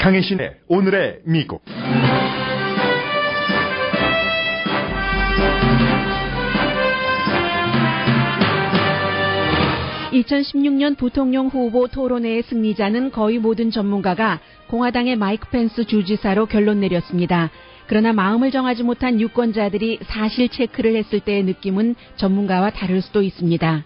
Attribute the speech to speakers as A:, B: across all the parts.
A: 강혜신의 오늘의 미국.
B: 2016년 부통령 후보 토론회의 승리자는 거의 모든 전문가가 공화당의 마이크 펜스 주지사로 결론 내렸습니다. 그러나 마음을 정하지 못한 유권자들이 사실 체크를 했을 때의 느낌은 전문가와 다를 수도 있습니다.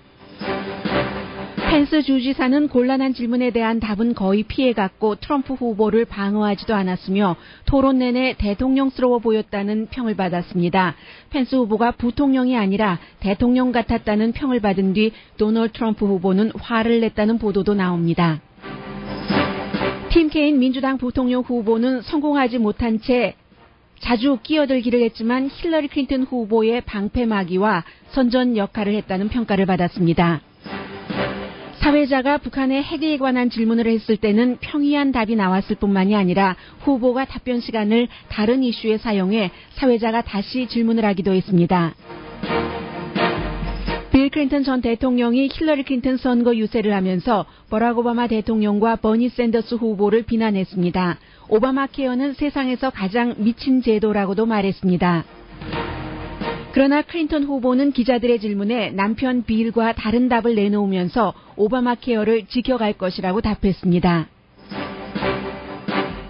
B: 펜스 주지사는 곤란한 질문에 대한 답은 거의 피해갔고 트럼프 후보를 방어하지도 않았으며 토론 내내 대통령스러워 보였다는 평을 받았습니다. 펜스 후보가 부통령이 아니라 대통령 같았다는 평을 받은 뒤 도널드 트럼프 후보는 화를 냈다는 보도도 나옵니다. 팀 케인 민주당 부통령 후보는 성공하지 못한 채 자주 끼어들기를 했지만 힐러리 클린턴 후보의 방패막이와 선전 역할을 했다는 평가를 받았습니다. 사회자가 북한의 핵에 관한 질문을 했을 때는 평이한 답이 나왔을 뿐만이 아니라 후보가 답변 시간을 다른 이슈에 사용해 사회자가 다시 질문을 하기도 했습니다. 빌 클린턴 전 대통령이 힐러리 클린턴 선거 유세를 하면서 버락 오바마 대통령과 버니 샌더스 후보를 비난했습니다. 오바마 케어는 세상에서 가장 미친 제도라고도 말했습니다. 그러나 클린턴 후보는 기자들의 질문에 남편 빌과 다른 답을 내놓으면서 오바마 케어를 지켜갈 것이라고 답했습니다.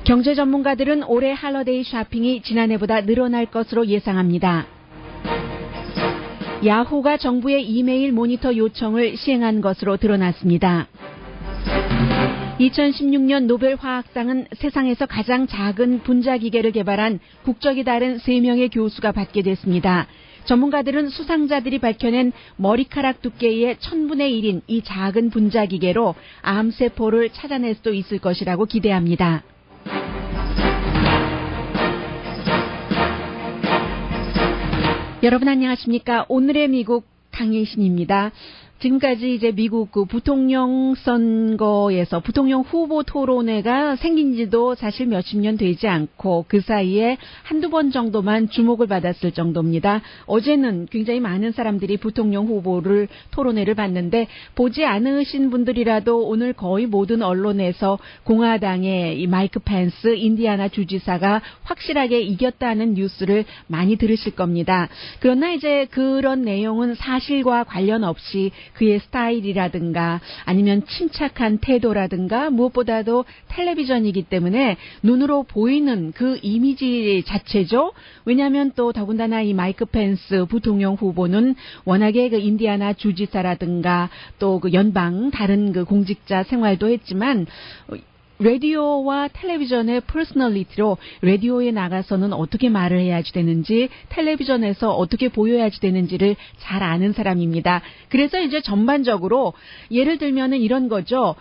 B: 경제 전문가들은 올해 할러데이 쇼핑이 지난해보다 늘어날 것으로 예상합니다. 야후가 정부의 이메일 모니터 요청을 시행한 것으로 드러났습니다. 2016년 노벨 화학상은 세상에서 가장 작은 분자 기계를 개발한 국적이 다른 3명의 교수가 받게 됐습니다. 전문가들은 수상자들이 밝혀낸 머리카락 두께의 1000분의 1인 이 작은 분자 기계로 암세포를 찾아낼 수도 있을 것이라고 기대합니다. 여러분 안녕하십니까? 오늘의 미국 강혜신입니다. 지금까지 이제 미국 부통령 선거에서 부통령 후보 토론회가 생긴 지도 사실 몇십 년 되지 않고 그 사이에 한두 번 정도만 주목을 받았을 정도입니다. 어제는 굉장히 많은 사람들이 부통령 후보를 토론회를 봤는데 보지 않으신 분들이라도 오늘 거의 모든 언론에서 공화당의 이 마이크 펜스 인디애나 주지사가 확실하게 이겼다는 뉴스를 많이 들으실 겁니다. 그러나 이제 그런 내용은 사실과 관련 없이 그의 스타일이라든가 아니면 침착한 태도라든가 무엇보다도 텔레비전이기 때문에 눈으로 보이는 그 이미지 자체죠. 왜냐하면 또 더군다나 이 마이크 펜스 부통령 후보는 워낙에 그 인디애나 주지사라든가 또 그 연방 다른 그 공직자 생활도 했지만 라디오와 텔레비전의 퍼스널리티로 라디오에 나가서는 어떻게 말을 해야지 되는지 텔레비전에서 어떻게 보여야지 되는지를 잘 아는 사람입니다. 그래서 이제 전반적으로 예를 들면은 이런 거죠.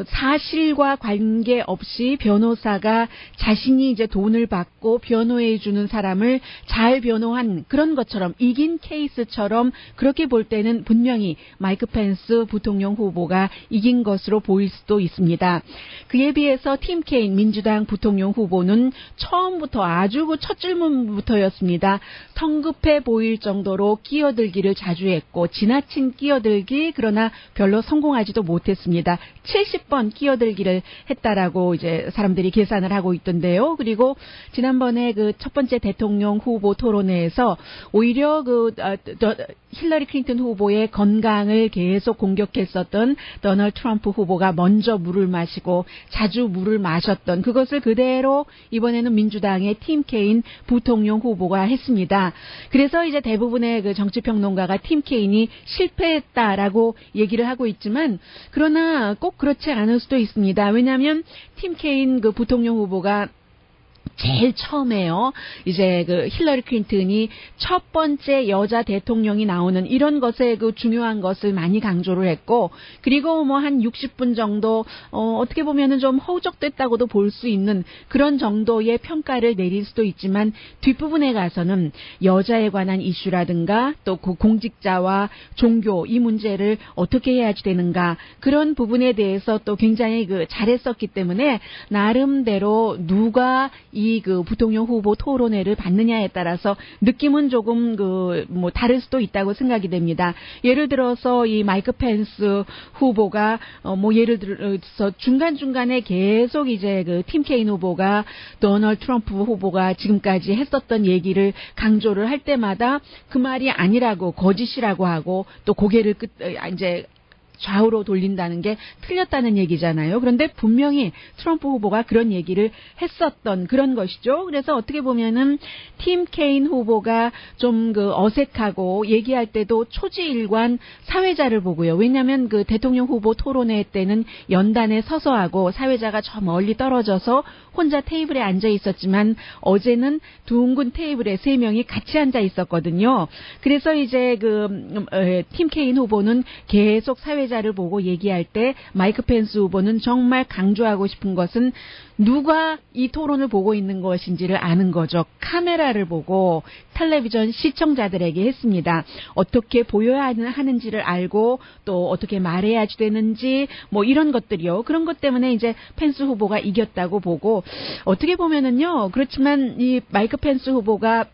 B: 사실과 관계없이 변호사가 자신이 이제 돈을 받고 변호해 주는 사람을 잘 변호한 그런 것처럼 이긴 케이스처럼 그렇게 볼 때는 분명히 마이크 펜스 부통령 후보가 이긴 것으로 보일 수도 있습니다. 그에 비해서 팀 케인 민주당 부통령 후보는 처음부터 아주 그 첫 질문부터였습니다. 성급해 보일 정도로 끼어들기를 자주 했고 지나친 끼어들기 그러나 별로 성공하지도 못했습니다. 70번 끼어들기를 했다라고 이제 사람들이 계산을 하고 있던데요. 그리고 지난번에 그 첫 번째 대통령 후보 토론회에서 오히려 힐러리 클린턴 후보의 건강을 계속 공격했었던 도널드 트럼프 후보가 먼저 물을 마시고 자주 물을 마셨던 그것을 그대로 이번에는 민주당의 팀 케인 부통령 후보가 했습니다. 그래서 이제 대부분의 그 정치평론가가 팀 케인이 실패했다라고 얘기를 하고 있지만 그러나 꼭 그렇지 않을 수도 있습니다. 왜냐하면 팀 케인 그 부통령 후보가 제일 처음에요. 이제 그 힐러리 클린턴이 첫 번째 여자 대통령이 나오는 이런 것에 그 중요한 것을 많이 강조를 했고, 그리고 뭐 한 60분 정도 어떻게 보면은 좀 허우적됐다고도 볼 수 있는 그런 정도의 평가를 내릴 수도 있지만 뒷부분에 가서는 여자에 관한 이슈라든가 또 그 공직자와 종교 이 문제를 어떻게 해야지 되는가 그런 부분에 대해서 또 굉장히 그 잘했었기 때문에 나름대로 누가 이 이 그 부통령 후보 토론회를 받느냐에 따라서 느낌은 조금 뭐 다를 수도 있다고 생각이 됩니다. 예를 들어서 이 마이크 펜스 후보가 뭐 예를 들어서 중간중간에 계속 이제 그 팀 케인 후보가 도널드 트럼프 후보가 지금까지 했었던 얘기를 강조를 할 때마다 그 말이 아니라고 거짓이라고 하고 또 고개를 이제 좌우로 돌린다는 게 틀렸다는 얘기잖아요. 그런데 분명히 트럼프 후보가 그런 얘기를 했었던 그런 것이죠. 그래서 어떻게 보면은 팀 케인 후보가 좀 그 어색하고 얘기할 때도 초지일관 사회자를 보고요. 왜냐하면 그 대통령 후보 토론회 때는 연단에 서서 하고 사회자가 저 멀리 떨어져서 혼자 테이블에 앉아 있었지만 어제는 둥근 테이블에 3명이 같이 앉아 있었거든요. 그래서 이제 팀 케인 후보는 계속 사회자를 보고 얘기할 때 마이크 펜스 후보는 정말 강조하고 싶은 것은 누가 이 토론을 보고 있는 것인지를 아는 거죠. 카메라를 보고 텔레비전 시청자들에게 했습니다. 어떻게 보여야 하는지를 알고 또 어떻게 말해야 되는지 뭐 이런 것들이요. 그런 것 때문에 이제 펜스 후보가 이겼다고 보고 어떻게 보면은요. 그렇지만 이 마이크 펜스 후보가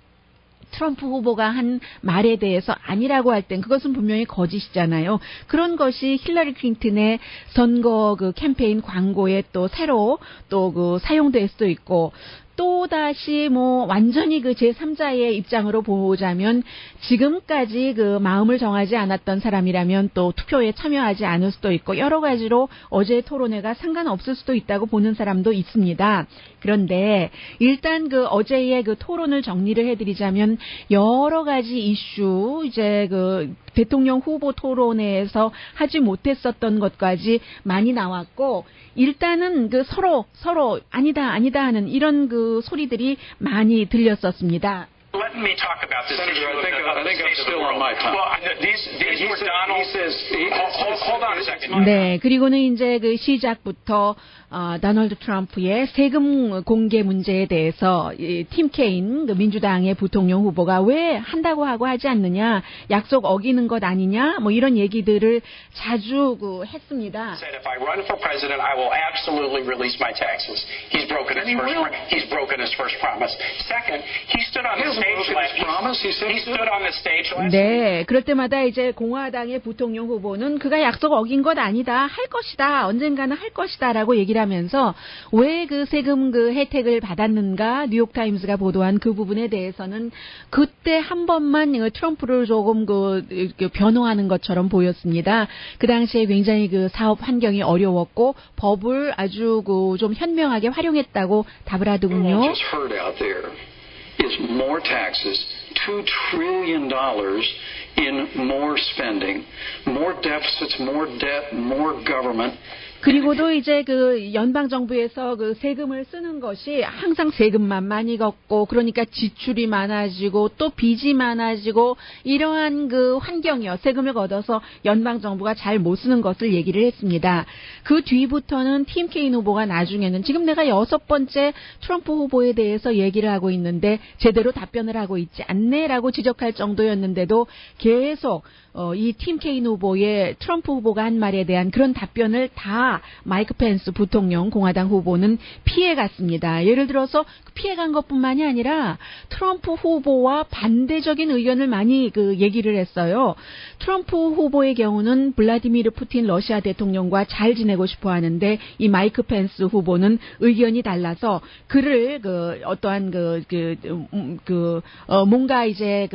B: 트럼프 후보가 한 말에 대해서 아니라고 할 땐 그것은 분명히 거짓이잖아요. 그런 것이 힐러리 클린턴의 선거 그 캠페인 광고에 또 새로 또 그 사용될 수도 있고 또다시 뭐 완전히 그 제3자의 입장으로 보자면 지금까지 그 마음을 정하지 않았던 사람이라면 또 투표에 참여하지 않을 수도 있고 여러 가지로 어제의 토론회가 상관없을 수도 있다고 보는 사람도 있습니다. 그런데 일단 그 어제의 그 토론을 정리를 해드리자면 여러 가지 이슈 이제 그 대통령 후보 토론회에서 하지 못했었던 것까지 많이 나왔고 일단은 그 서로 아니다 하는 이런 그 소리들이 많이 들렸었습니다.
C: Let me talk about this issue.
D: Senator, I think I'm still on my time.
C: Well, these were Donald. Hold on a second.
B: 네, 그리고는 이제 그 시작부터 도널드 트럼프의 세금 공개 문제에 대해서 팀 케인 그 민주당의 부통령 후보가 왜 한다고 하고 하지 않느냐, 약속 어기는 것 아니냐, 뭐 이런 얘기들을 자주 했습니다.
C: Said if I run for president, I will absolutely release my taxes. He's broken his first promise. Second, he stood on the stage last.
B: 네, 그럴 때마다 이제 공화당의 부통령 후보는 그가 약속 어긴 것 아니다, 할 것이다, 언젠가는 할 것이다라고 얘기를 하면서 왜 그 세금 그 혜택을 받았는가 뉴욕타임스가 보도한 그 부분에 대해서는 그때 한 번만 트럼프를 조금 변호하는 것처럼 보였습니다. 그 당시에 굉장히 그 사업 환경이 어려웠고 법을 아주 좀 현명하게 활용했다고 답을 하더군요.
D: Is more taxes, $2 trillion in more spending, more deficits, more debt, more government.
B: 그리고도 이제 그 연방 정부에서 그 세금을 쓰는 것이 항상 세금만 많이 걷고 그러니까 지출이 많아지고 또 빚이 많아지고 이러한 그 환경이요. 세금을 걷어서 연방 정부가 잘 못 쓰는 것을 얘기를 했습니다. 그 뒤부터는 팀 케인 후보가 나중에는 지금 내가 6번째 트럼프 후보에 대해서 얘기를 하고 있는데 제대로 답변을 하고 있지 않네라고 지적할 정도였는데도 계속 이 팀 케인 후보의 트럼프 후보가 한 말에 대한 그런 답변을 다 마이크 펜스 부통령 공화당 후보는 피해갔습니다. 예를 들어서 피해간 것뿐만이 아니라 트럼프 후보와 반대적인 의견을 많이 얘기를 했어요. 트럼프 후보의 경우는 블라디미르 푸틴 러시아 대통령과 잘 지내고 싶어 하는데 이 마이크 펜스 후보는 의견이 달라서 그를 어떠한 뭔가 이제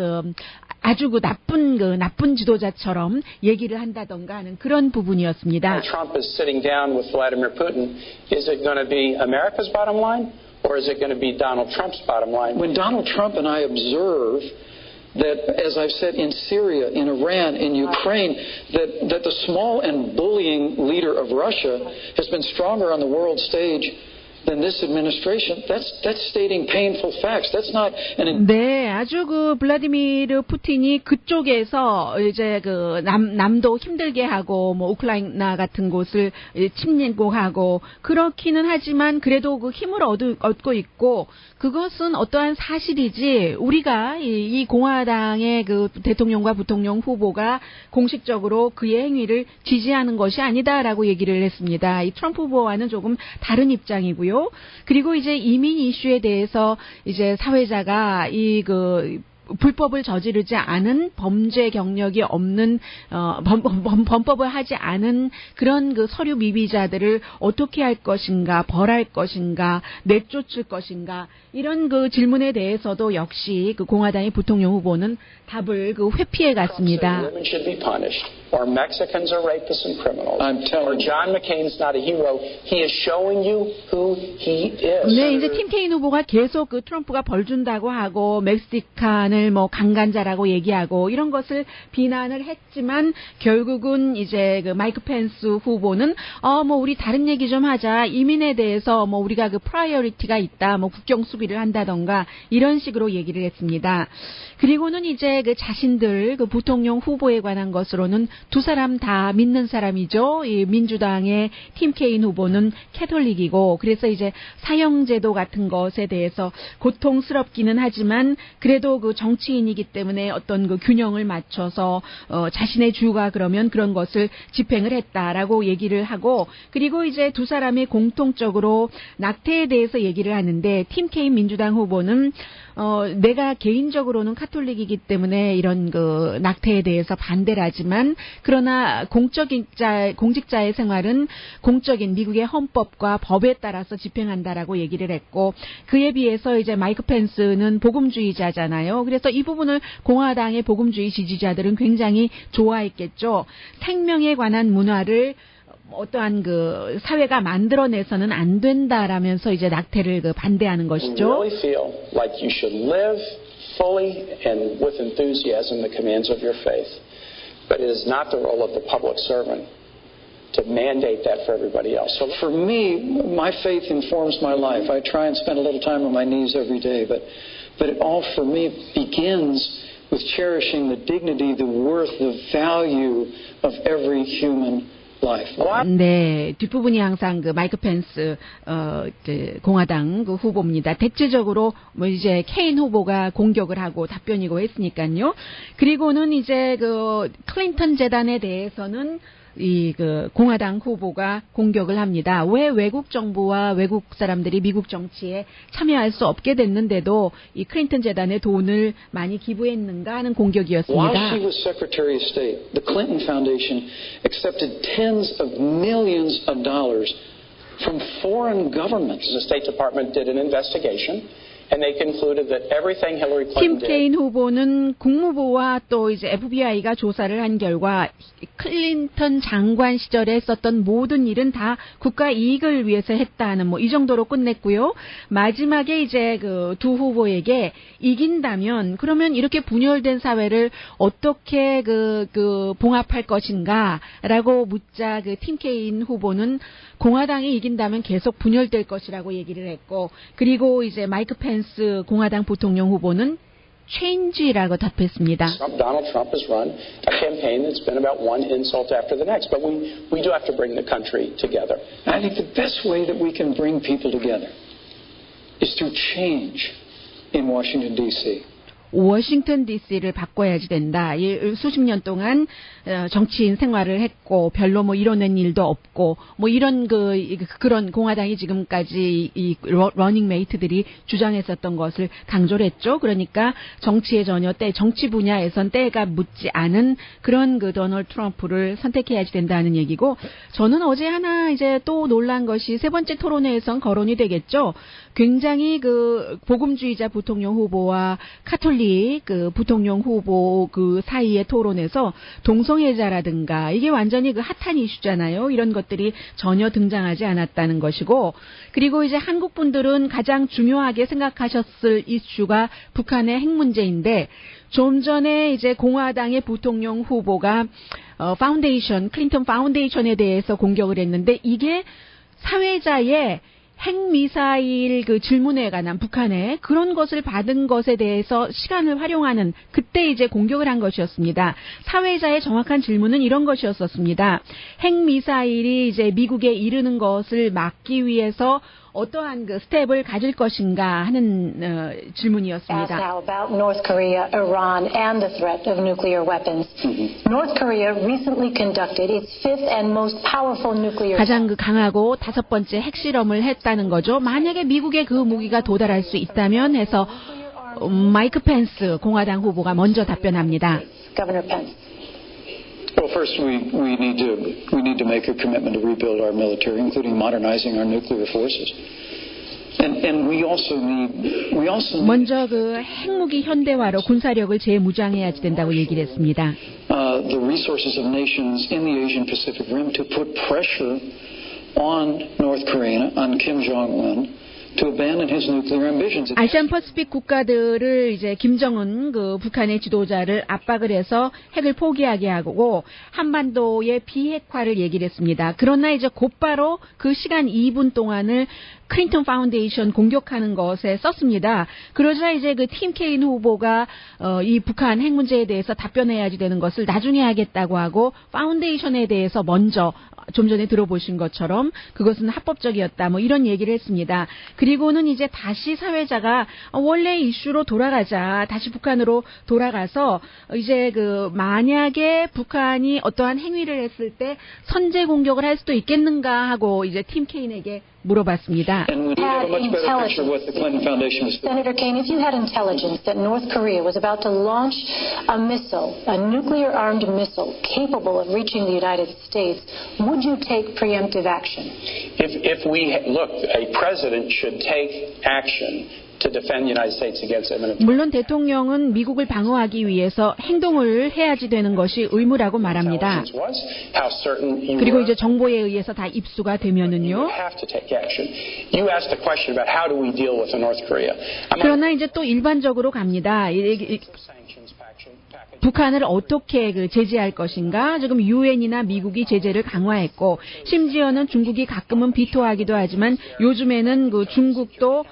B: 아주 나쁜 지도자처럼 얘기를 한다던가 하는 그런 부분이었습니다.
E: Trump is sitting down with Vladimir Putin. Is it going to be America's bottom line or is it going to be Donald Trump's bottom line?
D: When Donald Trump and I observe that, as I've said, in Syria, in Iran, in Ukraine, that the small and bullying leader of Russia has been stronger on the world stage than this administration, that's stating painful facts. That's not an.
B: 네, 아주 블라디미르 푸틴이 그쪽에서 이제 남도 힘들게 하고 뭐 우크라이나 같은 곳을 침략하고 그렇기는 하지만 그래도 힘을 얻고 있고 그것은 어떠한 사실이지 우리가 이 공화당의 대통령과 부통령 후보가 공식적으로 그의 행위를 지지하는 것이 아니다라고 얘기를 했습니다. 이 트럼프 후보와는 조금 다른 입장이고요. 했고요. 그리고 이제 이민 이슈에 대해서 이제 사회자가 불법을 저지르지 않은 범죄 경력이 없는 범법을 하지 않은 그런 그 서류 미비자들을 어떻게 할 것인가, 벌할 것인가, 내쫓을 것인가 이런 그 질문에 대해서도 역시 그 공화당의 부통령 후보는 답을 회피해 갔습니다.
E: Women should be punished, or Mexicans are rapists and criminals, or John McCain's not a hero. He is showing you who he is.
B: 네, 이제 팀 케인 후보가 계속 그 트럼프가 벌 준다고 하고 멕시칸을 뭐 강간자라고 얘기하고 이런 것을 비난을 했지만 결국은 이제 그 마이크 펜스 후보는 뭐 우리 다른 얘기 좀 하자. 이민에 대해서 뭐 우리가 그 프라이어리티가 있다. 뭐 국경 수비를 한다던가 이런 식으로 얘기를 했습니다. 그리고는 이제 그 자신들 그 부통령 후보에 관한 것으로는 두 사람 다 믿는 사람이죠. 이 민주당의 팀 케인 후보는 캐톨릭이고 그래서 이제 사형제도 같은 것에 대해서 고통스럽기는 하지만 그래도 그 정치인이기 때문에 어떤 그 균형을 맞춰서 자신의 주가 그러면 그런 것을 집행을 했다라고 얘기를 하고 그리고 이제 두 사람이 공통적으로 낙태에 대해서 얘기를 하는데 팀 케인 민주당 후보는 내가 개인적으로는 카톨릭이기 때문에 이런 그 낙태에 대해서 반대를 하지만 그러나 공직자의 생활은 공적인 미국의 헌법과 법에 따라서 집행한다라고 얘기를 했고 그에 비해서 이제 마이크 펜스는 복음주의자잖아요. 그래서 이 부분을 공화당의 복음주의 지지자들은 굉장히 좋아했겠죠. 생명에 관한 문화를 어떠한 그 사회가 만들어내서는 안 된다라면서 이제 낙태를 반대하는 것이죠.
E: You really feel like you should live fully and with enthusiasm the commands of your faith, but it is not the role of the public servant to mandate that for everybody else.
D: So for me, my faith informs my life. I try and spend a little time on my knees every day, but it all for me begins with cherishing the dignity, the worth, the value of every human life.
B: 네, 뒷부분이 항상 그 마이크 펜스 공화당 그 후보입니다. 대체적으로 뭐 이제 케인 후보가 공격을 하고 답변이고 했으니까요. 그리고는 이제 그 클린턴 재단에 대해서는 이 그 공화당 후보가 공격을 합니다. 왜 외국 정부와 외국 사람들이 미국 정치에 참여할 수 없게 됐는데도 이 클린턴 재단에 돈을 많이 기부했는가 하는 공격이었습니다.
D: While she was Secretary of State, the Clinton Foundation accepted tens of millions of dollars from foreign governments.
E: The State Department did an investigation. And they concluded that everything Hillary
B: 팀
E: Clinton
B: 케인
E: did.
B: 후보는 국무부와 또 이제 FBI가 조사를 한 결과 클린턴 장관 시절에 했었던 모든 일은 다 국가 이익을 위해서 했다는 뭐 이 정도로 끝냈고요. 마지막에 이제 그 두 후보에게 이긴다면 그러면 이렇게 분열된 사회를 어떻게 봉합할 것인가라고 묻자 그 팀 케인 후보는 공화당이 이긴다면 계속 분열될 것이라고 얘기를 했고 그리고 이제 마이크 펜스 공화당 부통령 후보는 change라고 답했습니다.
E: Donald Trump has run a campaign that's been about one insult after the next, but we do have to bring the country together.
D: I think the best way that we can bring people together is through change in Washington, D.C.
B: 워싱턴 DC를 바꿔야지 된다. 수십 년 동안 정치인 생활을 했고 별로 뭐 이뤄낸 일도 없고 뭐 이런 그런 공화당이 지금까지 이 러닝 메이트들이 주장했었던 것을 강조를 했죠. 그러니까 정치에 전혀 정치 분야에선 때가 묻지 않은 그런 그 도널드 트럼프를 선택해야지 된다는 얘기고 저는 어제 하나 이제 또 놀란 것이 세 번째 토론회에선 거론이 되겠죠. 굉장히 그 복음주의자 부통령 후보와 카톨릭 그 부통령 후보 그 사이의 토론에서 동성애자라든가 이게 완전히 그 핫한 이슈잖아요. 이런 것들이 전혀 등장하지 않았다는 것이고 그리고 이제 한국 분들은 가장 중요하게 생각하셨을 이슈가 북한의 핵 문제인데 좀 전에 이제 공화당의 부통령 후보가 파운데이션 클린턴 파운데이션에 대해서 공격을 했는데 이게 사회자의 핵미사일 그 질문에 관한 북한의 그런 것을 받은 것에 대해서 시간을 활용하는 그때 이제 공격을 한 것이었습니다. 사회자의 정확한 질문은 이런 것이었었습니다. 핵미사일이 이제 미국에 이르는 것을 막기 위해서 어떠한 그 스텝을 가질 것인가 하는 질문이었습니다.
F: Now about North Korea, Iran, and the threat of nuclear weapons. North Korea recently conducted its fifth and most powerful nuclear.
B: 가장 그 강하고 다섯 번째 핵실험을 했다는 있다는 거죠. 만약에 미국에 그 무기가 도달할 수 있다면 해서 마이크 펜스 공화당 후보가 먼저 답변합니다.
F: Governor Pence.
D: Well, first we need to make a commitment to rebuild our military, including modernizing our nuclear forces. And we also need
B: 먼저 그 핵무기 현대화로 군사력을 재무장해야지 된다고 얘기를 했습니다.
D: the resources of nations in the Asian Pacific Rim to put pressure on North Korea, on Kim Jong-un, to abandon his nuclear ambitions.
B: 아시안 퍼시픽 국가들을 이제 김정은 그 북한의 지도자를 압박을 해서 핵을 포기하게 하고 한반도의 비핵화를 얘기를 했습니다. 그러나 이제 곧바로 그 시간 2분 동안을 클린턴 파운데이션 공격하는 것에 썼습니다. 그러자 이제 그 팀 케인 후보가 이 북한 핵 문제에 대해서 답변해야지 되는 것을 나중에 하겠다고 하고 파운데이션에 대해서 먼저 좀 전에 들어보신 것처럼 그것은 합법적이었다 뭐 이런 얘기를 했습니다. 그리고는 이제 다시 사회자가 원래 이슈로 돌아가자, 다시 북한으로 돌아가서 이제 그 만약에 북한이 어떠한 행위를 했을 때 선제 공격을 할 수도 있겠는가 하고 이제 팀 케인에게 물어봤습니다.
D: And we have a much better picture of what the Clinton Foundation was doing.
F: Senator Kaine, if you had intelligence that North Korea was about to launch a missile, a nuclear-armed missile capable of reaching the United States, would you take preemptive action?
E: If we look, a president should take action to defend the United States against imminent.
B: 물론 대통령은 미국을 방어하기 위해서 행동을 해야지 되는 것이 의무라고 말합니다. 그리고 이제 정보에 의해서 다 입수가 되면은요. 그러나 이제 또 일반적으로 갑니다. 북한을 어떻게 그 제재할 것인가? 지금 유엔이나 미국이 제재를 강화했고 심지어는 중국이 가끔은 비토하기도 하지만 요즘에는 그 중국도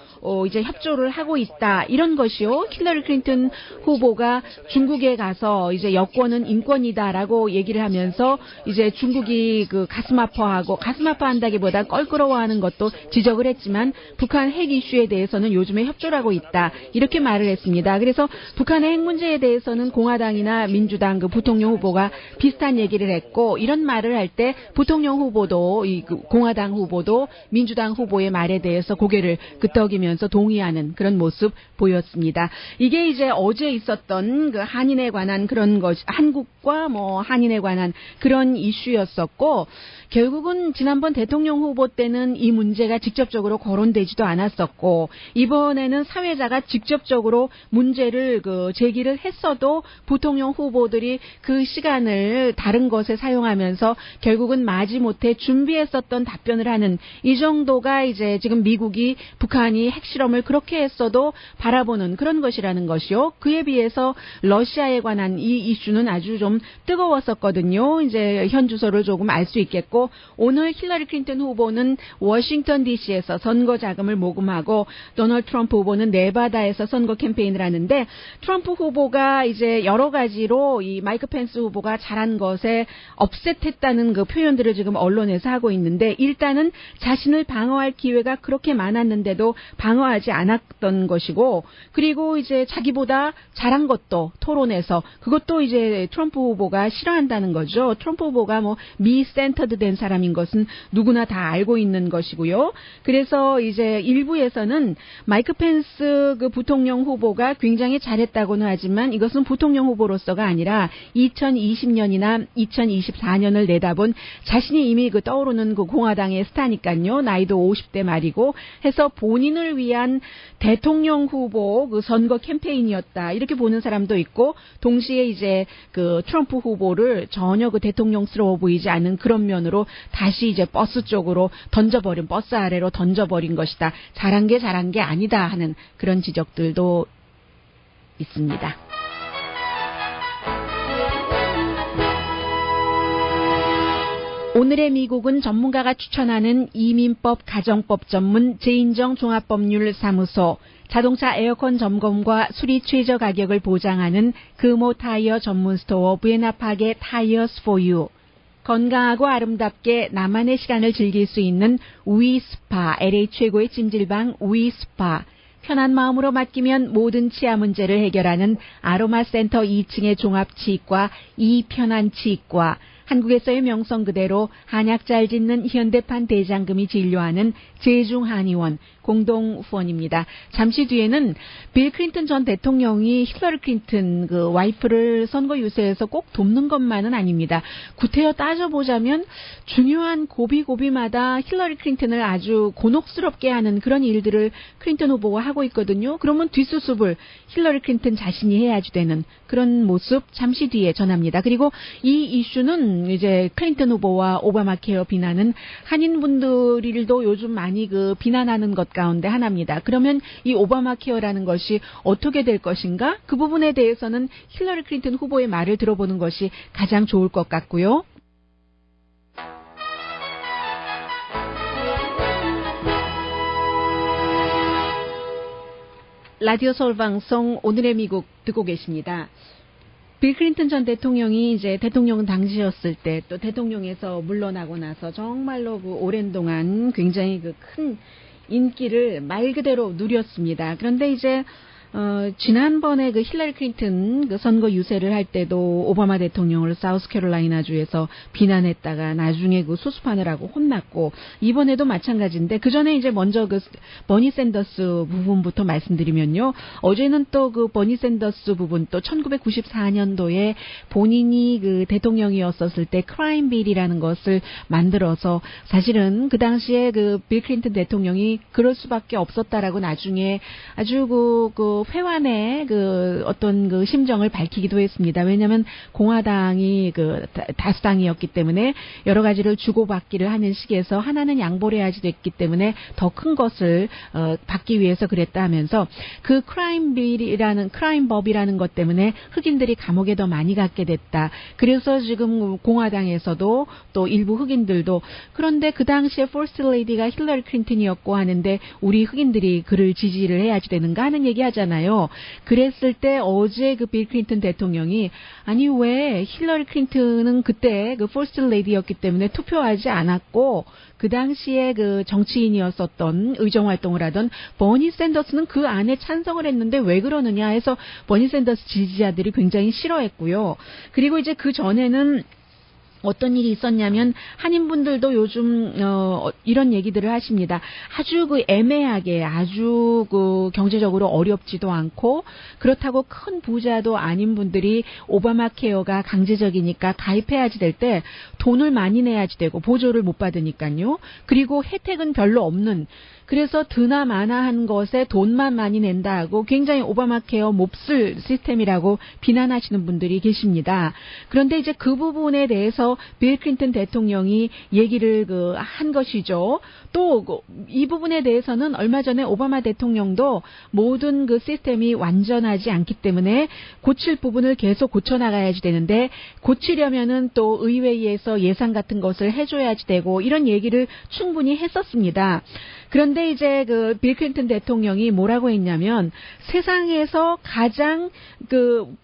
B: 이제 협조를 하고 있다. 이런 것이요. 힐러리 클린턴 후보가 중국에 가서 이제 여권은 인권이다라고 얘기를 하면서 이제 중국이 그 가슴 아파한다기보다 껄끄러워하는 것도 지적을 했지만 북한 핵 이슈에 대해서는 요즘에 협조를 하고 있다. 이렇게 말을 했습니다. 그래서 북한의 핵 문제에 대해서는 공화당이나 민주당 그 부통령 후보가 비슷한 얘기를 했고 이런 말을 할 때 부통령 후보도 이 공화당 후보도 민주당 후보의 말에 대해서 고개를 끄덕이면서 동의하는 그런 모습 보였습니다. 이게 이제 어제 있었던 그 한인에 관한 그런 것, 한국과 뭐 한인에 관한 그런 이슈였었고 결국은 지난번 대통령 후보 때는 이 문제가 직접적으로 거론되지도 않았었고 이번에는 사회자가 직접적으로 문제를 그 제기를 했어도 부통령 후보들이 그 시간을 다른 것에 사용하면서 결국은 마지못해 준비했었던 답변을 하는 이 정도가 이제 지금 미국이 북한이 핵실험을 그렇게 했어도 바라보는 그런 것이라는 것이요. 그에 비해서 러시아에 관한 이 이슈는 아주 좀 뜨거웠었거든요. 이제 현 주소를 조금 알 수 있겠고 오늘 힐러리 클린턴 후보는 워싱턴 DC에서 선거 자금을 모금하고 도널드 트럼프 후보는 네바다에서 선거 캠페인을 하는데 트럼프 후보가 이제 여러 가지로 이 마이크 펜스 후보가 잘한 것에 업셋했다는 그 표현들을 지금 언론에서 하고 있는데 일단은 자신을 방어할 기회가 그렇게 많았는데도 방어하지 않았던 것이고 그리고 이제 자기보다 잘한 것도 토론에서 그것도 이제 트럼프 후보가 싫어한다는 거죠. 트럼프 후보가 뭐 미센터드 된 사람인 것은 누구나 다 알고 있는 것이고요. 그래서 이제 일부에서는 마이크 펜스 그 부통령 후보가 굉장히 잘했다고는 하지만 이것은 부통령 후보로서가 아니라 2020년이나 2024년을 내다본 자신이 이미 그 떠오르는 그 공화당의 스타니까요. 나이도 50대 말이고 해서 본인을 위한 대통령 후보 그 선거 캠페인이었다. 이렇게 보는 사람도 있고 동시에 이제 그 트럼프 후보를 전혀 그 대통령스러워 보이지 않는 그런 면으로 다시 이제 버스 아래로 던져버린 것이다. 잘한 게 아니다 하는 그런 지적들도 있습니다. 오늘의 미국은 전문가가 추천하는 이민법 가정법 전문 제인정 종합법률사무소, 자동차 에어컨 점검과 수리 최저 가격을 보장하는 금호 타이어 전문 스토어 부에나파게 타이어스 포유, 건강하고 아름답게 나만의 시간을 즐길 수 있는 위스파, LA 최고의 찜질방 위스파, 편한 마음으로 맡기면 모든 치아 문제를 해결하는 아로마 센터 2층의 종합치과 이편한 치과, 한국에서의 명성 그대로 한약 잘 짓는 현대판 대장금이 진료하는 제중한의원 공동 후원입니다. 잠시 뒤에는 빌 클린턴 전 대통령이 힐러리 클린턴 그 와이프를 선거 유세에서 꼭 돕는 것만은 아닙니다. 구태여 따져보자면 중요한 고비마다 힐러리 클린턴을 아주 곤혹스럽게 하는 그런 일들을 클린턴 후보가 하고 있거든요. 그러면 뒷수습을 힐러리 클린턴 자신이 해야지 되는 그런 모습 잠시 뒤에 전합니다. 그리고 이 이슈는 이제 클린턴 후보와 오바마 케어 비난은 한인분들도 요즘 많이 그 비난하는 것 가운데 하나입니다. 그러면 이 오바마 케어라는 것이 어떻게 될 것인가? 그 부분에 대해서는 힐러리 클린턴 후보의 말을 들어보는 것이 가장 좋을 것 같고요. 라디오 서울 방송 오늘의 미국 듣고 계십니다. 빌 클린턴 전 대통령이 이제 대통령 당시였을 때 또 대통령에서 물러나고 나서 정말로 그 오랜 동안 굉장히 그 큰 인기를 말 그대로 누렸습니다. 그런데 이제 지난번에 그 힐러리 클린턴 그 선거 유세를 할 때도 오바마 대통령을 사우스캐롤라이나주에서 비난했다가 나중에 그 수습하느라고 혼났고 이번에도 마찬가지인데 그 전에 이제 먼저 그 버니 샌더스 부분부터 말씀드리면요. 어제는 또 그 버니 샌더스 부분 또 1994년도에 본인이 그 대통령이었었을 때 크라임 빌이라는 것을 만들어서 사실은 그 당시에 그 빌 클린턴 대통령이 그럴 수밖에 없었다라고 나중에 아주 그 회환의 그 어떤 그 심정을 밝히기도 했습니다. 왜냐하면 공화당이 그 다수당이었기 때문에 여러 가지를 주고받기를 하는 시기에서 하나는 양보를 해야지 됐기 때문에 더 큰 것을 받기 위해서 그랬다 하면서 그 크라임 법이라는 것 때문에 흑인들이 감옥에 더 많이 갔게 됐다. 그래서 지금 공화당에서도 또 일부 흑인들도 그런데 그 당시에 퍼스트 레이디가 힐러리 클린턴이었고 하는데 우리 흑인들이 그를 지지를 해야지 되는가 하는 얘기 하잖아요. 그랬을 때 어제 그 빌 클린턴 대통령이 아니 왜 힐러리 클린턴은 그때 그 퍼스트 레이디였기 때문에 투표하지 않았고 그 당시에 그 정치인이었었던 의정 활동을 하던 버니 샌더스는 그 안에 찬성을 했는데 왜 그러느냐 해서 버니 샌더스 지지자들이 굉장히 싫어했고요. 그리고 이제 그 전에는 어떤 일이 있었냐면 한인분들도 요즘 이런 얘기들을 하십니다. 아주 그 애매하게 아주 그 경제적으로 어렵지도 않고 그렇다고 큰 부자도 아닌 분들이 오바마 케어가 강제적이니까 가입해야지 될 때 돈을 많이 내야지 되고 보조를 못 받으니까요. 그리고 혜택은 별로 없는 그래서 드나 마나한 것에 돈만 많이 낸다 하고 굉장히 오바마 케어 몹쓸 시스템이라고 비난하시는 분들이 계십니다. 그런데 이제 그 부분에 대해서 빌 클린턴 대통령이 얘기를 한 것이죠. 또 이 부분에 대해서는 얼마 전에 오바마 대통령도 모든 그 시스템이 완전하지 않기 때문에 고칠 부분을 계속 고쳐나가야지 되는데 고치려면은 또 의회에서 예산 같은 것을 해줘야지 되고 이런 얘기를 충분히 했었습니다. 그런데 이제 그 빌 클린턴 대통령이 뭐라고 했냐면 세상에서 가장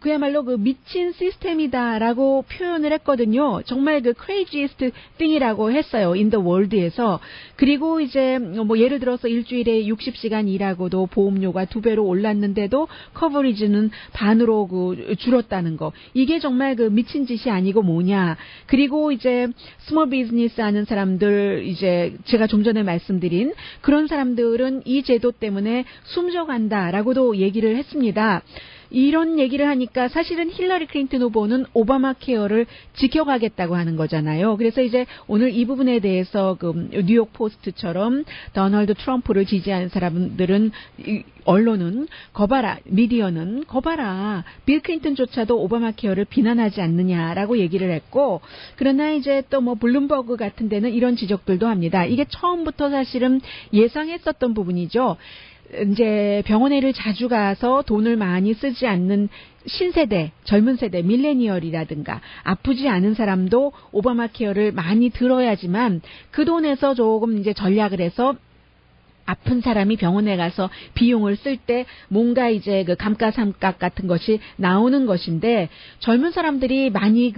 B: 그야말로 그 미친 시스템이다라고 표현을 했거든요. 정말 그 craziest thing이라고 했어요. in the world에서. 그리고 이제 뭐 예를 들어서 일주일에 60시간 일하고도 보험료가 2배로 올랐는데도 커버리지는 반으로 줄었다는 거. 이게 정말 그 미친 짓이 아니고 뭐냐. 그리고 이제 스몰 비즈니스 하는 사람들 이제 제가 좀 전에 말씀드린 그런 사람들은 이 제도 때문에 숨져간다라고도 얘기를 했습니다. 이런 얘기를 하니까 사실은 힐러리 클린턴 후보는 오바마 케어를 지켜가겠다고 하는 거잖아요. 그래서 이제 오늘 이 부분에 대해서 그 뉴욕 포스트처럼 도널드 트럼프를 지지하는 사람들은 언론은 거봐라, 미디어는 거봐라, 빌 클린턴조차도 오바마 케어를 비난하지 않느냐라고 얘기를 했고 그러나 이제 또 뭐 블룸버그 같은 데는 이런 지적들도 합니다. 이게 처음부터 사실은 예상했었던 부분이죠. 이제 병원에를 자주 가서 돈을 많이 쓰지 않는 신세대, 젊은 세대, 밀레니얼이라든가 아프지 않은 사람도 오바마 케어를 많이 들어야지만 그 돈에서 조금 이제 전략을 해서 아픈 사람이 병원에 가서 비용을 쓸 때 뭔가 이제 그 감가상각 같은 것이 나오는 것인데 젊은 사람들이 많이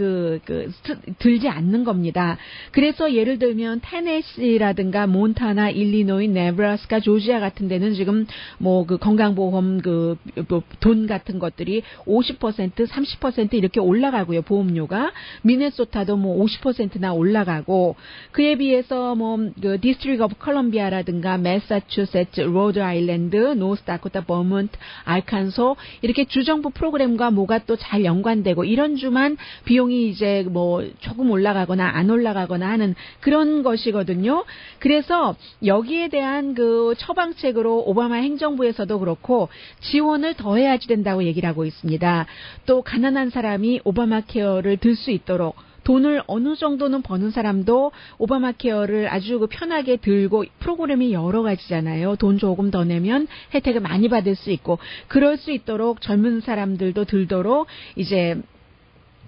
B: 들지 않는 겁니다. 그래서 예를 들면 테네시라든가 몬타나, 일리노이, 네브라스카, 조지아 같은 데는 지금 뭐 그 건강보험 돈 같은 것들이 50%, 30% 이렇게 올라가고요. 보험료가 미네소타도 뭐 50%나 올라가고 그에 비해서 뭐 그 디스트릭 오브 컬럼비아라든가 매사추세츠, 로드 아일랜드, 노스다코타, 버몬트, 알칸소 이렇게 주정부 프로그램과 뭐가 또 잘 연관되고 이런 주만 비용이 이제 뭐 조금 올라가거나 안 올라가거나 하는 그런 것이거든요. 그래서 여기에 대한 그 처방책으로 오바마 행정부에서도 그렇고 지원을 더 해야지 된다고 얘기를 하고 있습니다. 또 가난한 사람이 오바마 케어를 들 수 있도록 돈을 어느 정도는 버는 사람도 오바마 케어를 아주 편하게 들고 프로그램이 여러 가지잖아요. 돈 조금 더 내면 혜택을 많이 받을 수 있고 그럴 수 있도록 젊은 사람들도 들도록 이제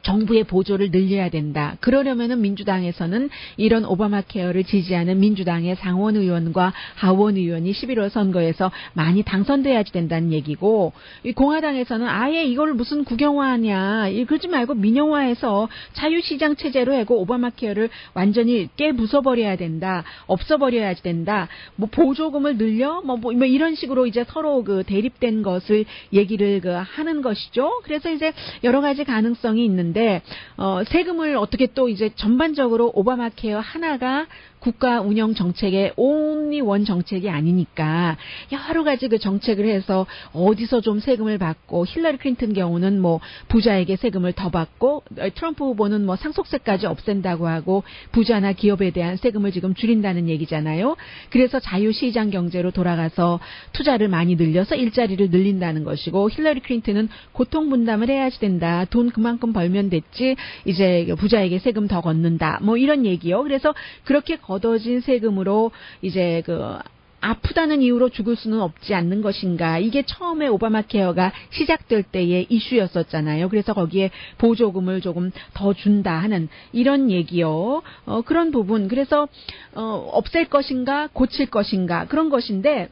B: 정부의 보조를 늘려야 된다. 그러려면은 민주당에서는 이런 오바마 케어를 지지하는 민주당의 상원 의원과 하원 의원이 11월 선거에서 많이 당선돼야지 된다는 얘기고 이 공화당에서는 아예 이걸 무슨 국영화하냐. 그러지 말고 민영화해서 자유시장 체제로 하고 오바마 케어를 완전히 깨부숴버려야 된다. 없어버려야지 된다. 뭐 보조금을 늘려? 뭐 이런 식으로 이제 서로 그 대립된 것을 얘기를 하는 것이죠. 그래서 이제 여러 가지 가능성이 있는데 세금을 어떻게 또 이제 전반적으로 오바마 케어 하나가 국가 운영 정책의 only 원 정책이 아니니까 여러 가지 그 정책을 해서 어디서 좀 세금을 받고 힐러리 클린턴 경우는 뭐 부자에게 세금을 더 받고 트럼프 후보는 뭐 상속세까지 없앤다고 하고 부자나 기업에 대한 세금을 지금 줄인다는 얘기잖아요. 그래서 자유시장 경제로 돌아가서 투자를 많이 늘려서 일자리를 늘린다는 것이고 힐러리 클린턴은 고통 분담을 해야지 된다. 돈 그만큼 벌면 됐지 이제 부자에게 세금 더 걷는다. 뭐 이런 얘기요. 그래서 그렇게 걷어진 세금으로 이제 아프다는 이유로 죽을 수는 없지 않는 것인가. 이게 처음에 오바마 케어가 시작될 때의 이슈였었잖아요. 그래서 거기에 보조금을 조금 더 준다 하는 이런 얘기요. 그런 부분. 그래서 없앨 것인가 고칠 것인가 그런 것인데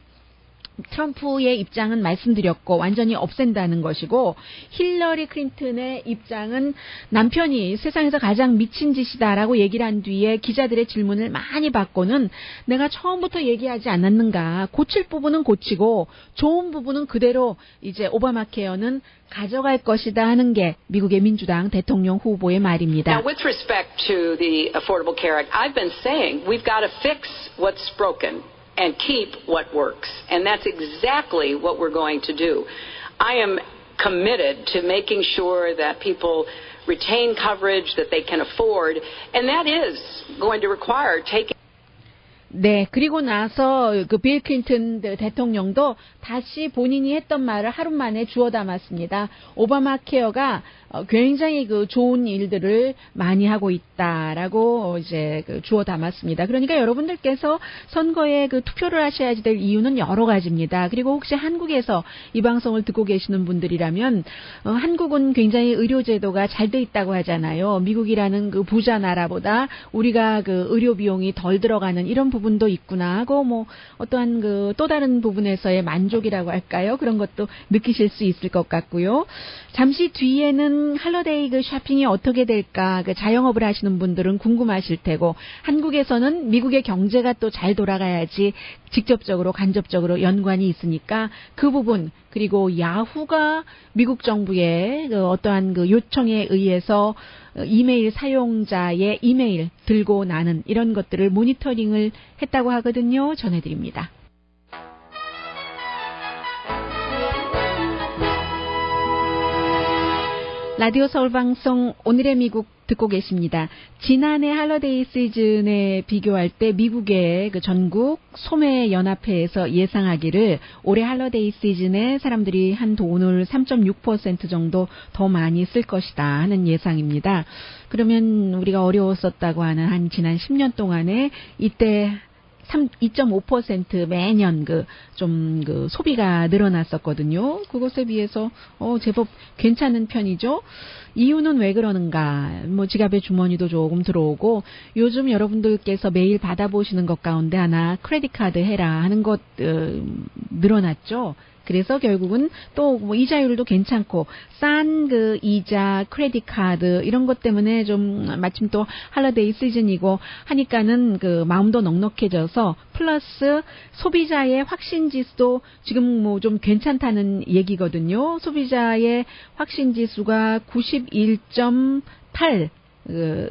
B: 트럼프의 입장은 말씀드렸고 완전히 없앤다는 것이고 힐러리 클린턴의 입장은 남편이 세상에서 가장 미친 짓이다라고 얘기를 한 뒤에 기자들의 질문을 많이 받고는 내가 처음부터 얘기하지 않았는가. 고칠 부분은 고치고 좋은 부분은 그대로 이제 오바마 케어는 가져갈 것이다 하는 게 미국의 민주당 대통령 후보의 말입니다.
G: Now, with respect to the Affordable Care Act, I've been saying we've got to fix what's broken. And keep what works. And that's exactly what we're going to do. I am committed to making sure that people retain coverage that they can afford, and that is going to require taking.
B: 네, 그리고 나서 그 빌 클린턴 대통령도 다시 본인이 했던 말을 하루 만에 주워 담았습니다. 오바마 케어가 굉장히 그 좋은 일들을 많이 하고 있다라고 이제 주워 담았습니다. 그러니까 여러분들께서 선거에 그 투표를 하셔야지 될 이유는 여러 가지입니다. 그리고 혹시 한국에서 이 방송을 듣고 계시는 분들이라면 한국은 굉장히 의료 제도가 잘 돼 있다고 하잖아요. 미국이라는 그 부자 나라보다 우리가 그 의료 비용이 덜 들어가는 이런 부분도 있구나 하고 뭐 어떠한 그 또 다른 부분에서의 만족이라고 할까요? 그런 것도 느끼실 수 있을 것 같고요. 잠시 뒤에는 할러데이 그 쇼핑이 어떻게 될까 그 자영업을 하시는 분들은 궁금하실 테고 한국에서는 미국의 경제가 또 잘 돌아가야지 직접적으로 간접적으로 연관이 있으니까 그 부분 그리고 야후가 미국 정부의 그 어떠한 그 요청에 의해서 이메일 사용자의 이메일 들고 나는 이런 것들을 모니터링을 했다고 하거든요. 전해드립니다. 라디오 서울방송 오늘의 미국 듣고 계십니다. 지난해 할러데이 시즌에 비교할 때 미국의 그 전국 소매연합회에서 예상하기를 올해 할러데이 시즌에 사람들이 한 돈을 3.6% 정도 더 많이 쓸 것이다 하는 예상입니다. 그러면 우리가 어려웠었다고 하는 한 지난 10년 동안에 이때 2.5% 매년 좀 소비가 늘어났었거든요. 그것에 비해서 제법 괜찮은 편이죠. 이유는 왜 그러는가? 뭐 지갑에 주머니도 조금 들어오고 요즘 여러분들께서 매일 받아보시는 것 가운데 하나 크레딧 카드 해라 하는 것 늘어났죠. 그래서 결국은 또 뭐 이자율도 괜찮고 싼 이자, 크레딧 카드 이런 것 때문에 좀 마침 또 할러데이 시즌이고 하니까는 마음도 넉넉해져서 플러스 소비자의 확신 지수도 지금 뭐 좀 괜찮다는 얘기거든요. 소비자의 확신 지수가 91.8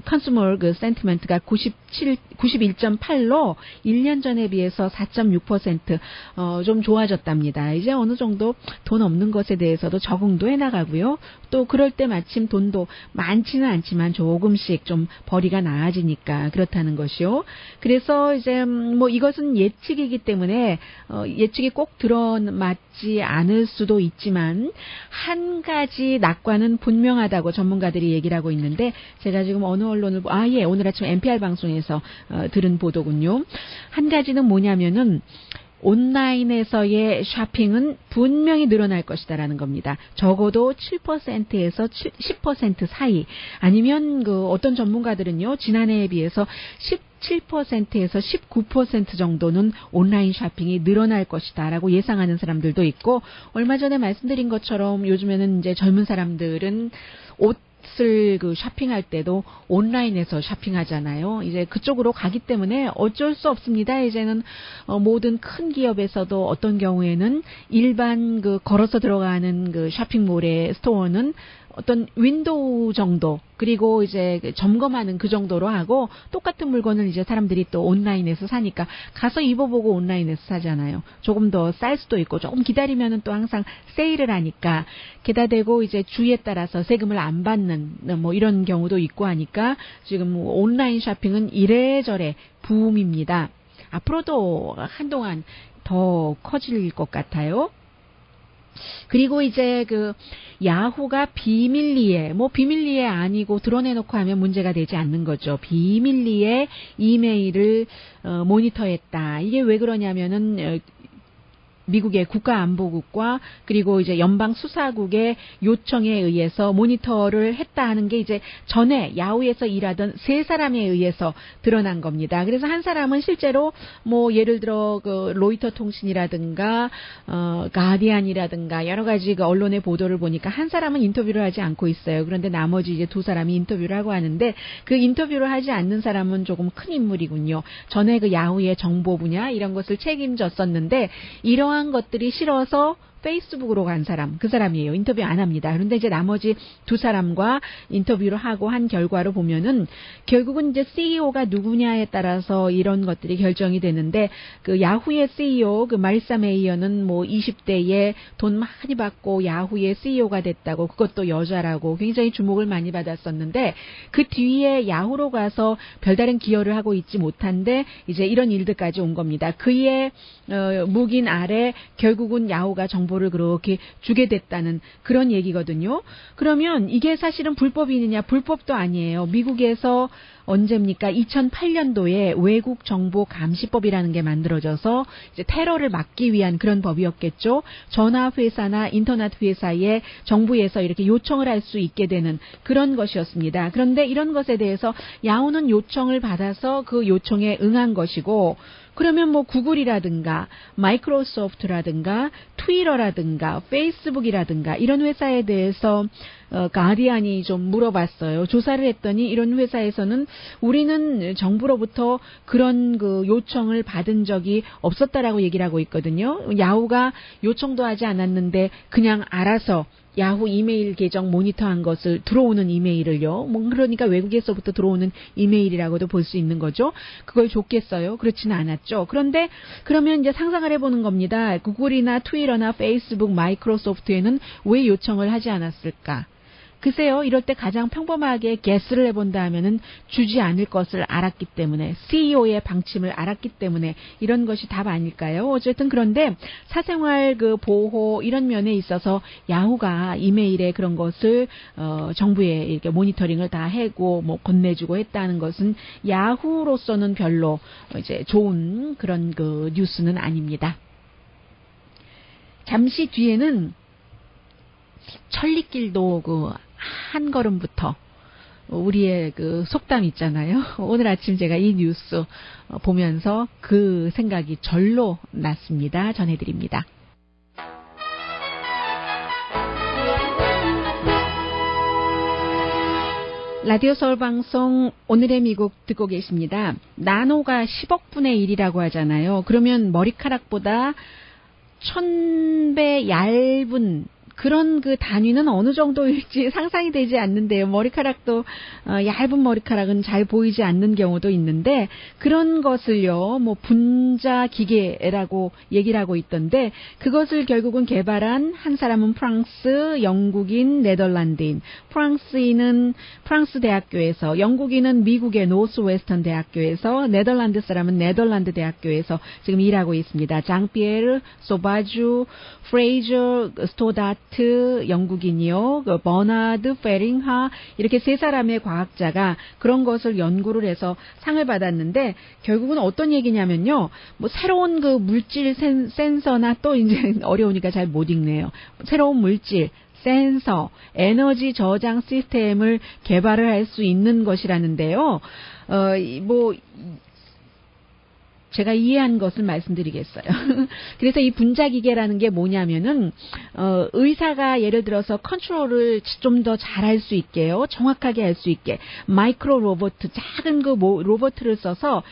B: 컨슈머 센티멘트가 91.8로 1년 전에 비해서 4.6% 좀 좋아졌답니다. 이제 어느 정도 돈 없는 것에 대해서도 적응도 해나가고요. 또 그럴 때 마침 돈도 많지는 않지만 조금씩 좀 벌이가 나아지니까 그렇다는 것이요. 그래서 이제 뭐 이것은 예측이기 때문에 예측이 꼭 들어맞지 않을 수도 있지만 한 가지 낙관은 분명하다고 전문가들이 얘기를 하고 있는데 제가 지금 어느 언론을 오늘 아침 NPR 방송에서 들은 보도군요. 한 가지는 뭐냐면은 온라인에서의 쇼핑은 분명히 늘어날 것이다라는 겁니다. 적어도 7%에서 10% 사이 아니면 어떤 전문가들은요. 지난해에 비해서 17%에서 19% 정도는 온라인 쇼핑이 늘어날 것이다라고 예상하는 사람들도 있고 얼마 전에 말씀드린 것처럼 요즘에는 이제 젊은 사람들은 옷을 쇼핑할 때도 온라인에서 쇼핑하잖아요. 이제 그쪽으로 가기 때문에 어쩔 수 없습니다. 이제는 모든 큰 기업에서도 어떤 경우에는 일반 걸어서 들어가는 쇼핑몰의 스토어는 어떤 윈도우 정도 그리고 이제 점검하는 그 정도로 하고 똑같은 물건을 이제 사람들이 또 온라인에서 사니까 가서 입어보고 온라인에서 사잖아요. 조금 더 쌀 수도 있고 조금 기다리면은 또 항상 세일을 하니까 게다 대고 이제 주에 따라서 세금을 안 받는 뭐 이런 경우도 있고 하니까 지금 온라인 쇼핑은 이래저래 붐입니다. 앞으로도 한동안 더 커질 것 같아요. 그리고 이제 야후가 비밀리에 아니고 드러내놓고 하면 문제가 되지 않는 거죠. 비밀리에 이메일을 모니터했다. 이게 왜 그러냐면은 미국의 국가안보국과 그리고 이제 연방수사국의 요청에 의해서 모니터를 했다 하는 게 이제 전에 야후에서 일하던 세 사람에 의해서 드러난 겁니다. 그래서 한 사람은 실제로 뭐 예를 들어 로이터 통신이라든가 가디안이라든가 여러 가지 언론의 보도를 보니까 한 사람은 인터뷰를 하지 않고 있어요. 그런데 나머지 이제 두 사람이 인터뷰를 하고 하는데 그 인터뷰를 하지 않는 사람은 조금 큰 인물이군요. 전에 야후의 정보 분야 이런 것을 책임졌었는데 이러한 것들이 싫어서 페이스북으로 간 사람, 그 사람이에요. 인터뷰 안 합니다. 그런데 이제 나머지 두 사람과 인터뷰를 하고 한 결과로 보면은 결국은 이제 CEO가 누구냐에 따라서 이런 것들이 결정이 되는데 야후의 CEO 마리사 메이어는 뭐 20대에 돈 많이 받고 야후의 CEO가 됐다고 그것도 여자라고 굉장히 주목을 많이 받았었는데 그 뒤에 야후로 가서 별다른 기여를 하고 있지 못한데 이제 이런 일들까지 온 겁니다. 그의 묵인 아래 결국은 야후가 정보를 그렇게 주게 됐다는 그런 얘기거든요. 그러면 이게 사실은 불법이느냐? 불법도 아니에요. 미국에서 언제입니까? 2008년도에 외국 정보 감시법이라는 게 만들어져서 이제 테러를 막기 위한 그런 법이었겠죠. 전화 회사나 인터넷 회사에 정부에서 이렇게 요청을 할 수 있게 되는 그런 것이었습니다. 그런데 이런 것에 대해서 야후는 요청을 받아서 그 요청에 응한 것이고 그러면 뭐 구글이라든가 마이크로소프트라든가 트위터라든가 페이스북이라든가 이런 회사에 대해서 가디안이 좀 물어봤어요. 조사를 했더니 이런 회사에서는 우리는 정부로부터 그런 요청을 받은 적이 없었다라고 얘기를 하고 있거든요. 야후가 요청도 하지 않았는데 그냥 알아서 야후 이메일 계정 모니터한 것을 들어오는 이메일을요. 뭐 그러니까 외국에서부터 들어오는 이메일이라고도 볼 수 있는 거죠. 그걸 줬겠어요? 그렇지는 않았죠. 그런데 그러면 이제 상상을 해보는 겁니다. 구글이나 트위터나 페이스북, 마이크로소프트에는 왜 요청을 하지 않았을까? 글쎄요, 이럴 때 가장 평범하게 게스를 해본다 하면은 주지 않을 것을 알았기 때문에, CEO의 방침을 알았기 때문에 이런 것이 답 아닐까요? 어쨌든 그런데 사생활 그 보호 이런 면에 있어서 야후가 이메일에 그런 것을 정부에 이렇게 모니터링을 다 하고 뭐 건네주고 했다는 것은 야후로서는 별로 이제 좋은 그런 그 뉴스는 아닙니다. 잠시 뒤에는 천리길도 그 한 걸음부터 우리의 그 속담 있잖아요. 오늘 아침 제가 이 뉴스 보면서 그 생각이 절로 났습니다. 전해드립니다. 라디오 서울 방송 오늘의 미국 듣고 계십니다. 나노가 10억분의 1이라고 하잖아요. 그러면 머리카락보다 1000배 얇은 그런 그 단위는 어느 정도일지 상상이 되지 않는데요. 머리카락도 얇은 머리카락은 잘 보이지 않는 경우도 있는데 그런 것을요. 뭐 분자 기계라고 얘기를 하고 있던데 그것을 결국은 개발한 한 사람은 프랑스, 영국인, 네덜란드인. 프랑스인은 프랑스 대학교에서, 영국인은 미국의 노스웨스턴 대학교에서, 네덜란드 사람은 네덜란드 대학교에서 지금 일하고 있습니다. 장피에르, 소바주, 프레이저, 스토다트 영국인이요. 그 버나드 페링하 이렇게 세 사람의 과학자가 그런 것을 연구를 해서 상을 받았는데 결국은 어떤 얘기냐면요. 뭐 새로운 그 물질 센서나 또 이제 어려우니까 잘 못 읽네요. 새로운 물질 센서, 에너지 저장 시스템을 개발을 할 수 있는 것이라는데요. 뭐 제가 이해한 것을 말씀드리겠어요. 그래서 이 분자기계라는 게 뭐냐면은 의사가 예를 들어서 컨트롤을 좀 더 잘할 수 있게요. 정확하게 할 수 있게 마이크로 로봇, 작은 그 로봇을 써서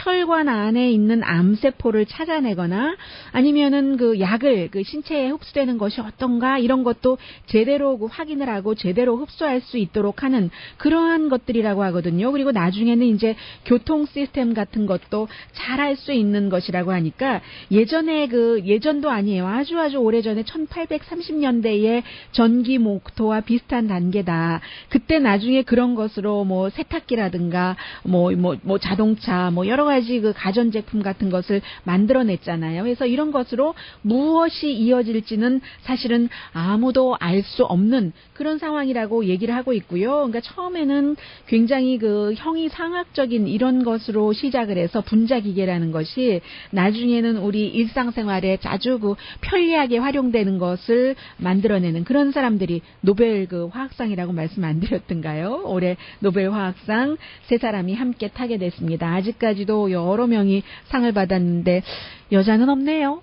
B: 혈관 안에 있는 암세포를 찾아내거나 아니면은 그 약을 그 신체에 흡수되는 것이 어떤가 이런 것도 제대로 그 확인을 하고 제대로 흡수할 수 있도록 하는 그러한 것들이라고 하거든요. 그리고 나중에는 이제 교통 시스템 같은 것도 잘할 수 있는 것이라고 하니까 예전도 아니에요. 아주 오래전에 1830년대의 전기 모터와 비슷한 단계다. 그때 나중에 그런 것으로 뭐 세탁기라든가 뭐 자동차 뭐 여러 가지 그 가전제품 같은 것을 만들어냈잖아요. 그래서 이런 것으로 무엇이 이어질지는 사실은 아무도 알 수 없는 그런 상황이라고 얘기를 하고 있고요. 그러니까 처음에는 굉장히 그 형이상학적인 이런 것으로 시작을 해서 분자기계라는 것이 나중에는 우리 일상생활에 아주 그 편리하게 활용되는 것을 만들어내는 그런 사람들이 노벨 그 화학상이라고 말씀 안 드렸던가요? 올해 노벨 화학상 세 사람이 함께 타게 됐습니다. 아직까지도 여러 명이 상을 받았는데 여자는 없네요.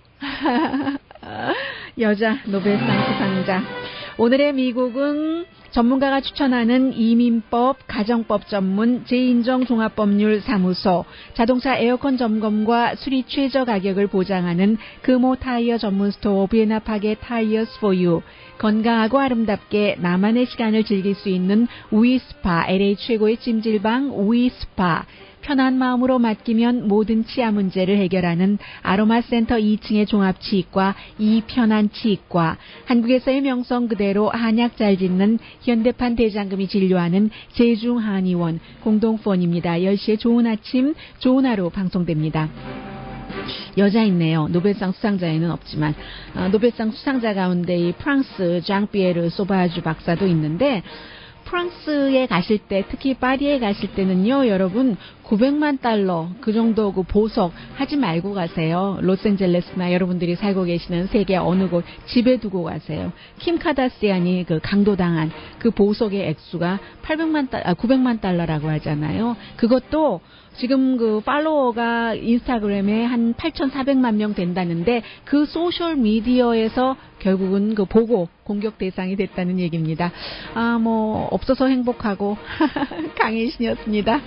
B: 여자 노벨상 수상자. 오늘의 미국은 전문가가 추천하는 이민법, 가정법 전문 제 인정 종합법률 사무소, 자동차 에어컨 점검과 수리 최저 가격을 보장하는 금호 타이어 전문 스토어 비에나파게 타이어스 포유, 건강하고 아름답게 나만의 시간을 즐길 수 있는 우이스파, LA 최고의 찜질방 우이스파, 편한 마음으로 맡기면 모든 치아 문제를 해결하는 아로마센터 2층의 종합치과 이편안치과, 한국에서의 명성 그대로 한약 잘 짓는 현대판 대장금이 진료하는 제중한의원 공동폰입니다. 10시에 좋은 아침, 좋은 하루 방송됩니다. 여자 있네요. 노벨상 수상자에는 없지만 노벨상 수상자 가운데 이 프랑스 장피에르 소바주 박사도 있는데 프랑스에 가실 때 특히 파리에 가실 때는요 여러분 900만 달러 그 정도 그 보석 하지 말고 가세요. 로스앤젤레스나 여러분들이 살고 계시는 세계 어느 곳 집에 두고 가세요. 킴 카다시안이 그 강도당한 그 보석의 액수가 900만 달러라고 하잖아요. 그것도 지금 그 팔로워가 인스타그램에 한 8,400만 명 된다는데 그 소셜 미디어에서 결국은 그 보고 공격 대상이 됐다는 얘기입니다. 뭐 없어서 행복하고 강혜신이었습니다.